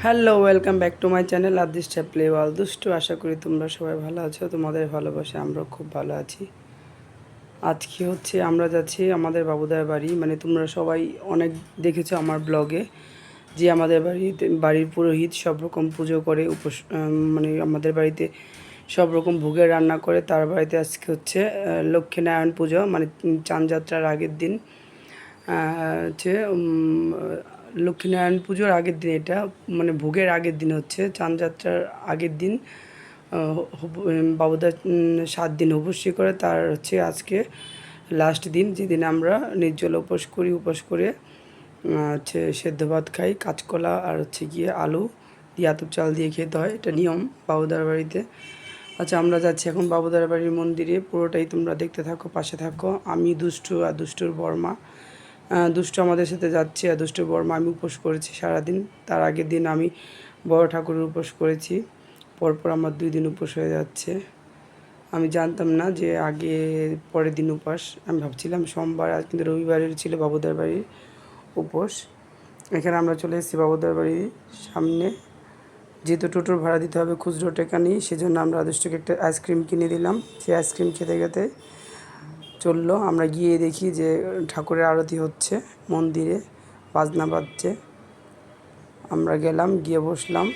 Hello, welcome back to my channel আদিষ্ট প্লে ওয়াল দুষ্টু। আশা করি তোমরা সবাই ভালো আছো। তোমাদের ভালোবাসে আমরাও খুব ভালো আছি। আজকে আমরা যাচ্ছি আমাদের বাবুদার বাড়ি। মানে তোমরা সবাই অনেক দেখেছো আমার ব্লগে যে আমাদের বাড়ির পুরোহিত সব রকম পুজো করে মানে আমাদের বাড়িতে সব রকম ভোগের রান্না করে। তার বাড়িতে আজকে লক্ষ্মীনারায়ণ পুজো, মানে চাঁদযাত্রার আগের দিন। হচ্ছে লক্ষ্মীনারায়ণ পুজোর আগের দিন, এটা মানে ভোগের আগের দিন হচ্ছে চাঁদযাত্রার আগের দিন। বাবুদার 7 দিন উপোসী করে, তার আজকে লাস্ট দিন, যেদিন আমরা নির্জল উপোস করি। উপোস করে সেদ্ধ ভাত খাই, কাঁচকলা আর গিয়ে আলু দিয়ে আতপ চাল দিয়ে খেতে হয়। এটা নিয়ম বাবুদার বাড়িতে। আচ্ছা, আমরা যাচ্ছি এখন বাবুদার বাড়ির মন্দিরে। পুরোটাই তোমরা দেখতে থাকো, পাশে থাকো। আমি দুষ্টু আর দুষ্টুর বর্মা। দুষ্টু আমাদের সাথে যাচ্ছে, আর দুষ্টুর বর্মা। আমি উপোস করেছি সারাদিন। তার আগের দিন আমি বড় ঠাকুরের উপোস করেছি। পরপর আমার 2 দিন উপোস হয়ে যাচ্ছে। আমি জানতাম না যে আগে পরের দিন উপাস। আমি ভাবছিলাম সোমবার, আজ কিন্তু রবিবারের ছিল বাবুদার বাড়ির উপোস। এখানে আমরা চলে এসেছি বাবুদার বাড়ির সামনে। যেহেতু টোটোর ভাড়া দিতে হবে, খুচরো টাকা নেই, সেজন্য আমরা দুষ্টুকে একটা আইসক্রিম কিনে দিলাম। সেই আইসক্রিম খেতে খেতে চললো। আমরা গিয়ে দেখি যে ঠাকুরের আরতি হচ্ছে মন্দিরে, বাজনা বাজছে। আমরা গেলাম, গিয়ে বসলাম।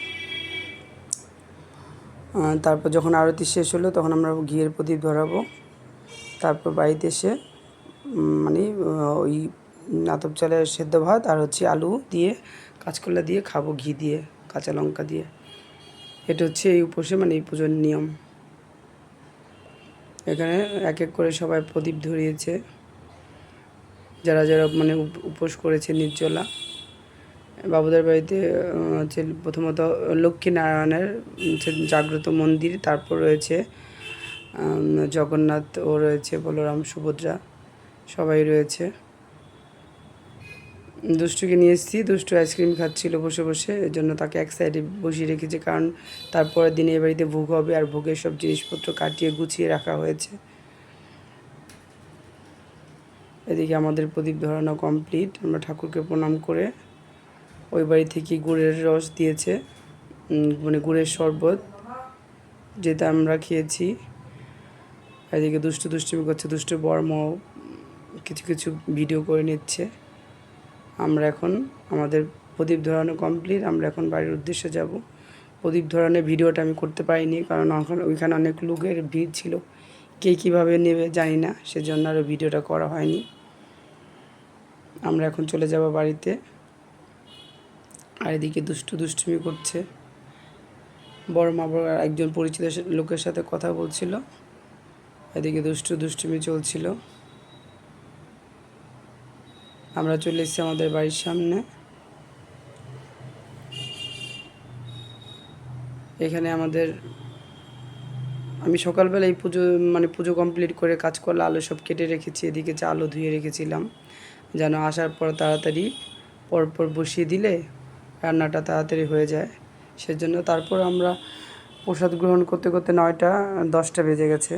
তারপর যখন আরতি শেষ হলো তখন আমরা ঘিয়ের প্রদীপ ধরাবো। তারপর বাড়িতে এসে মানে ওই আতপ চালের সেদ্ধ ভাত আর আলু দিয়ে কাঁচকলা দিয়ে খাবো, ঘি দিয়ে, কাঁচা লঙ্কা দিয়ে। এটা এই উপোসে, মানে এই পুজোর নিয়ম। এখানে এক এক করে সবাই প্রদীপ ধরিয়েছে, যারা যারা মানে উপোস করেছে নির্জলা। বাবুদের বাড়িতে প্রথমত লক্ষ্মীনারায়ণের জাগ্রত মন্দির, তারপর রয়েছে জগন্নাথ ও রয়েছে বলরাম, সুভদ্রা, সবাই রয়েছে। দুষ্টুকে নিয়ে এসেছি, দুষ্টু আইসক্রিম খাচ্ছিল বসে বসে, এর জন্য তাকে এক সাইডে বসিয়ে রেখেছে, কারণ তারপরের দিনে এ বাড়িতে ভোগ হবে, আর ভোগের সব জিনিসপত্র কাটিয়ে গুছিয়ে রাখা হয়েছে। এদিকে আমাদের প্রদীপ ধরানো কমপ্লিট। আমরা ঠাকুরকে প্রণাম করে ওই বাড়ি থেকে গুড়ের রস দিয়েছে, মানে গুড়ের শরবত, যেটা আমরা খেয়েছি। এদিকে দুষ্টুমি করছে, দুষ্টু বর্মাও কিছু কিছু ভিডিও করে নিচ্ছে। আমরা এখন আমাদের প্রদীপ ধরানো কমপ্লিট। আমরা এখন বাড়ির উদ্দেশ্যে যাব। প্রদীপ ধরানোর ভিডিওটা আমি করতে পারিনি, কারণ ওইখানে অনেক লোকের ভিড় ছিল। কে কীভাবে নেবে জানি না, সেজন্য আরও ভিডিওটা করা হয়নি। আমরা এখন চলে যাব বাড়িতে। আর এদিকে দুষ্টুমি করছে। বড় মা একজন পরিচিত লোকের সাথে কথা বলছিল। এদিকে দুষ্টুমি চলছিল। আমরা চলে এসেছি আমাদের বাড়ির সামনে। এখানে আমি সকালবেলা এই পুজো কমপ্লিট করে কাঁচকলা আলু সব কেটে রেখেছি। এদিকে চালও ধুয়ে রেখেছিলাম, যেন আসার পর তাড়াতাড়ি পরপর বসিয়ে দিলে রান্নাটা তাড়াতাড়ি হয়ে যায়, সেজন্য। তারপর আমরা প্রসাদ গ্রহণ করতে করতে 9টা 10টা বেজে গেছে।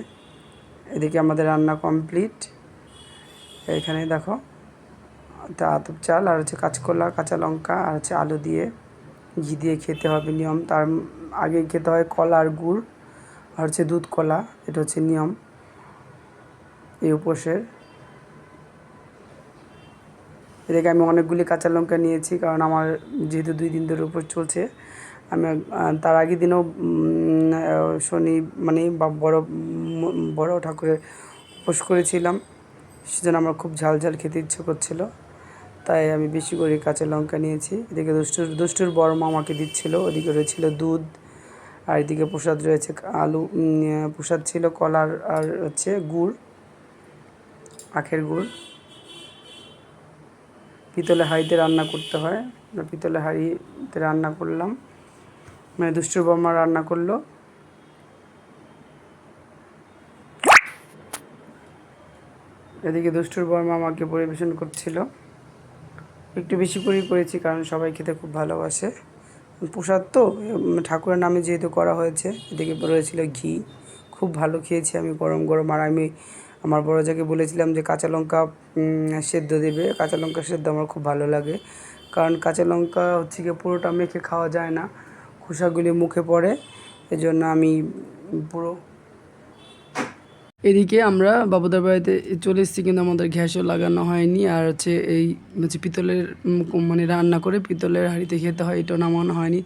এদিকে আমাদের রান্না কমপ্লিট। এখানে দেখো, আতপ চাল আর কাঁচকলা, কাঁচা লঙ্কা আর আলু দিয়ে ঘি দিয়ে খেতে হবে, নিয়ম। তার আগে খেতে হয় কলা আর গুড়, আর দুধ কলা। এটা নিয়ম এই উপোসের। এদিকে আমি অনেকগুলি কাঁচা লঙ্কা নিয়েছি, কারণ আমার যেহেতু 2 দিন ধরে উপোস চলছে। আমি তার আগের দিনও শনি মানে বড় ঠাকুরের উপোস করেছিলাম, সেজন্য আমার খুব ঝাল খেতে ইচ্ছে করছিল, তাই আমি বেশি করে কাঁচা লঙ্কা নিয়েছি। এদিকে দুষ্টুর বড় মা আমাকে দিচ্ছিল। ওদিকে রয়েছিল দুধ, আর এদিকে প্রসাদ রয়েছে প্রসাদ ছিল কলার আর গুড়, আখের গুড়। পিতলের হাঁড়িতে রান্না করতে হয়। পিতলের হাঁড়িতে রান্না করলাম, মানে দুষ্টুর বর্মা রান্না করলো। এদিকে দুষ্টুর বর্মা আমাকে পরিবেশন করছিল। একটু বেশি করেই করেছি, কারণ সবাই খেতে খুব ভালোবাসে। প্রসাদ তো ঠাকুরের নামে যেহেতু করা হয়েছে। এদিকে রয়েছিল ঘি, খুব ভালো খেয়েছি আমি গরম গরম। আর আমি আমার বড়জাকে বলেছিলাম যে কাঁচা লঙ্কা সেদ্ধ দেবে। কাঁচা লঙ্কা সেদ্ধ আমার খুব ভালো লাগে, কারণ কাঁচা লঙ্কা হচ্ছে গিয়ে পুরোটা মেখে খাওয়া যায় না, খোসাগুলি মুখে পড়ে, এজন্য আমি পুরো। এদিকে আমরা বাবুদার বাড়িতে চলে এসেছি, কিন্তু আমাদের গ্যাসও লাগানো হয়নি। আর হচ্ছে এই হচ্ছে পিতলের মানে রান্না করে পিতলের হাঁড়িতে খেতে হয়, এটাও নামানো হয়নি।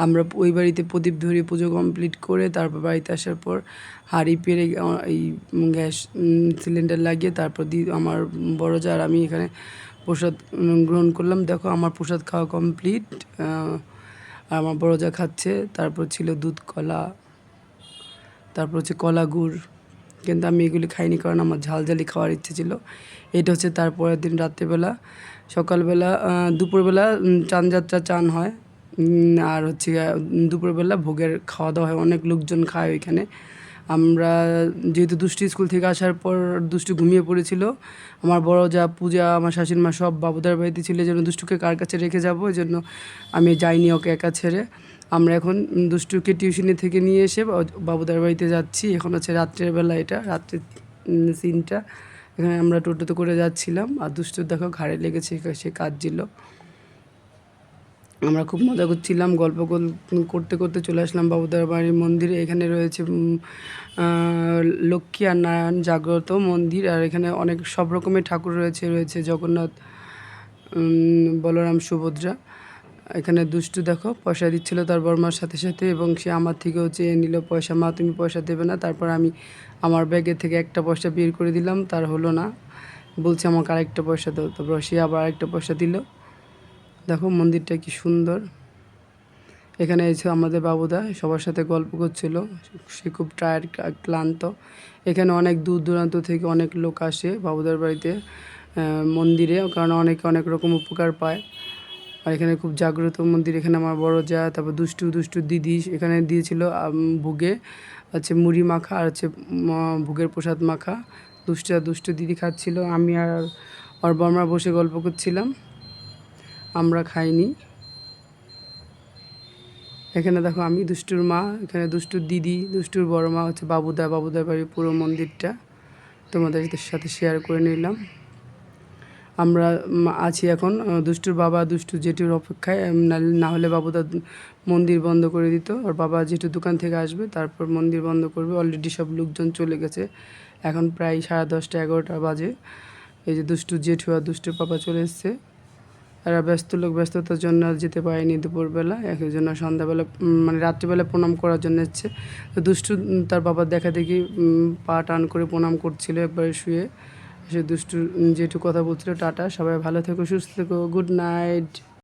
আমরা ওই বাড়িতে প্রদীপ ধরিয়ে পুজো কমপ্লিট করে তারপর বাড়িতে আসার পর হাঁড়ি পেরে এই গ্যাস সিলিন্ডার লাগিয়ে তারপর আমার বড় যা আর আমি এখানে প্রসাদ গ্রহণ করলাম। দেখো আমার প্রসাদ খাওয়া কমপ্লিট, আর আমার বড় যা খাচ্ছে। তারপর ছিল দুধ কলা, তারপর হচ্ছে কলা গুড়, কিন্তু আমি এগুলি খাইনি কারণ আমার ঝালঝালি খাওয়ার ইচ্ছে ছিল। এটা হচ্ছে তারপরের দিন রাত্রেবেলা। সকালবেলা দুপুরবেলা চানযাত্রা চান হয়, আর হচ্ছে দুপুরবেলা ভোগের খাওয়া দাওয়া হয়, অনেক লোকজন খায় ওইখানে। আমরা যেহেতু দুষ্টু স্কুল থেকে আসার পর দুষ্টু ঘুমিয়ে পড়েছিল, আমার বড় যা পূজা আমার শাশুড়ি মা সব বাবুদার বাড়িতে ছিল, এই জন্য দুষ্টুকে কার কাছে রেখে যাবো, এই জন্য আমি যাইনি ওকে একা ছেড়ে। আমরা এখন দুষ্টুকে টিউশনি থেকে নিয়ে এসে বাবুদার বাড়িতে যাচ্ছি। এখন হচ্ছে রাত্রের বেলা, এটা রাত্রের সিনটা। এখানে আমরা টোটোতে করে যাচ্ছিলাম, আর দুষ্টুর দেখো ঘাড়ে লেগেছে, সে কাঁদছিল। আমরা খুব মজা করছিলাম, গল্প করতে করতে চলে আসলাম বাবুদার বাড়ির মন্দিরে। এখানে রয়েছে লক্ষ্মী আর নারায়ণ জাগ্রত মন্দির, আর এখানে অনেক সব রকমের ঠাকুর রয়েছে। রয়েছে জগন্নাথ, বলরাম, সুভদ্রা। এখানে দুষ্টু দেখো পয়সা দিচ্ছিল তার বর্মার সাথে সাথে, এবং সে আমার থেকেও চেয়ে নিল পয়সা, মা তুমি পয়সা দেবে না? তারপর আমি আমার ব্যাগে থেকে একটা পয়সা বের করে দিলাম, তার হলো না, বলছে আমাকে আরেকটা পয়সা দাও। তারপর সে আবার আরেকটা পয়সা দিল। দেখো মন্দিরটা কি সুন্দর। এখানে এসে আমাদের বাবুদা সবার সাথে গল্প করছিল, সে খুব টায়ার্ড, ক্লান্ত। এখানে অনেক দূর দূরান্ত থেকে অনেক লোক আসে বাবুদার বাড়িতে মন্দিরে, কারণ অনেকে অনেক রকম উপকার পায়। আর এখানে খুব জাগ্রত মন্দির। এখানে আমার বড় যা, তারপর দুষ্টু দিদি এখানে দিয়েছিল ভোগে হচ্ছে মুড়ি মাখা, আর হচ্ছে ভোগের প্রসাদ মাখা। দুষ্টু দিদি খাচ্ছিল, আমি আর ওর বর্মা বসে গল্প করছিলাম, আমরা খাইনি। এখানে দেখো আমি দুষ্টুর মা, এখানে দুষ্টুর দিদি, দুষ্টুর বড় মা হচ্ছে বাবুদার বাড়ির পুরো মন্দিরটা তোমাদের সাথে শেয়ার করে নিলাম। আমরা আছি এখন দুষ্টুর বাবা দুষ্টু জেঠুর অপেক্ষায়, না হলে বাবুদা মন্দির বন্ধ করে দিত। ওর বাবা জেঠু দোকান থেকে আসবে, তারপর মন্দির বন্ধ করবে। অলরেডি সব লোকজন চলে গেছে, এখন প্রায় 10:30 11টা বাজে। এই যে দুষ্টু জেঠু আর দুষ্টুর বাবা চলে এসছে। এরা ব্যস্ত লোক, ব্যস্ততার জন্য যেতে পারেনি দুপুরবেলা, একের জন্য সন্ধ্যাবেলা মানে রাত্রিবেলা প্রণাম করার জন্য এসছে। তো দুষ্টু তার বাবার দেখা দেখি পা টান করে প্রণাম করছিল একবারে শুয়ে। সে দুষ্টু যেটুকু কথা বলছিল, টাটা, সবাই ভালো থেকো, সুস্থ থেকো, গুড নাইট।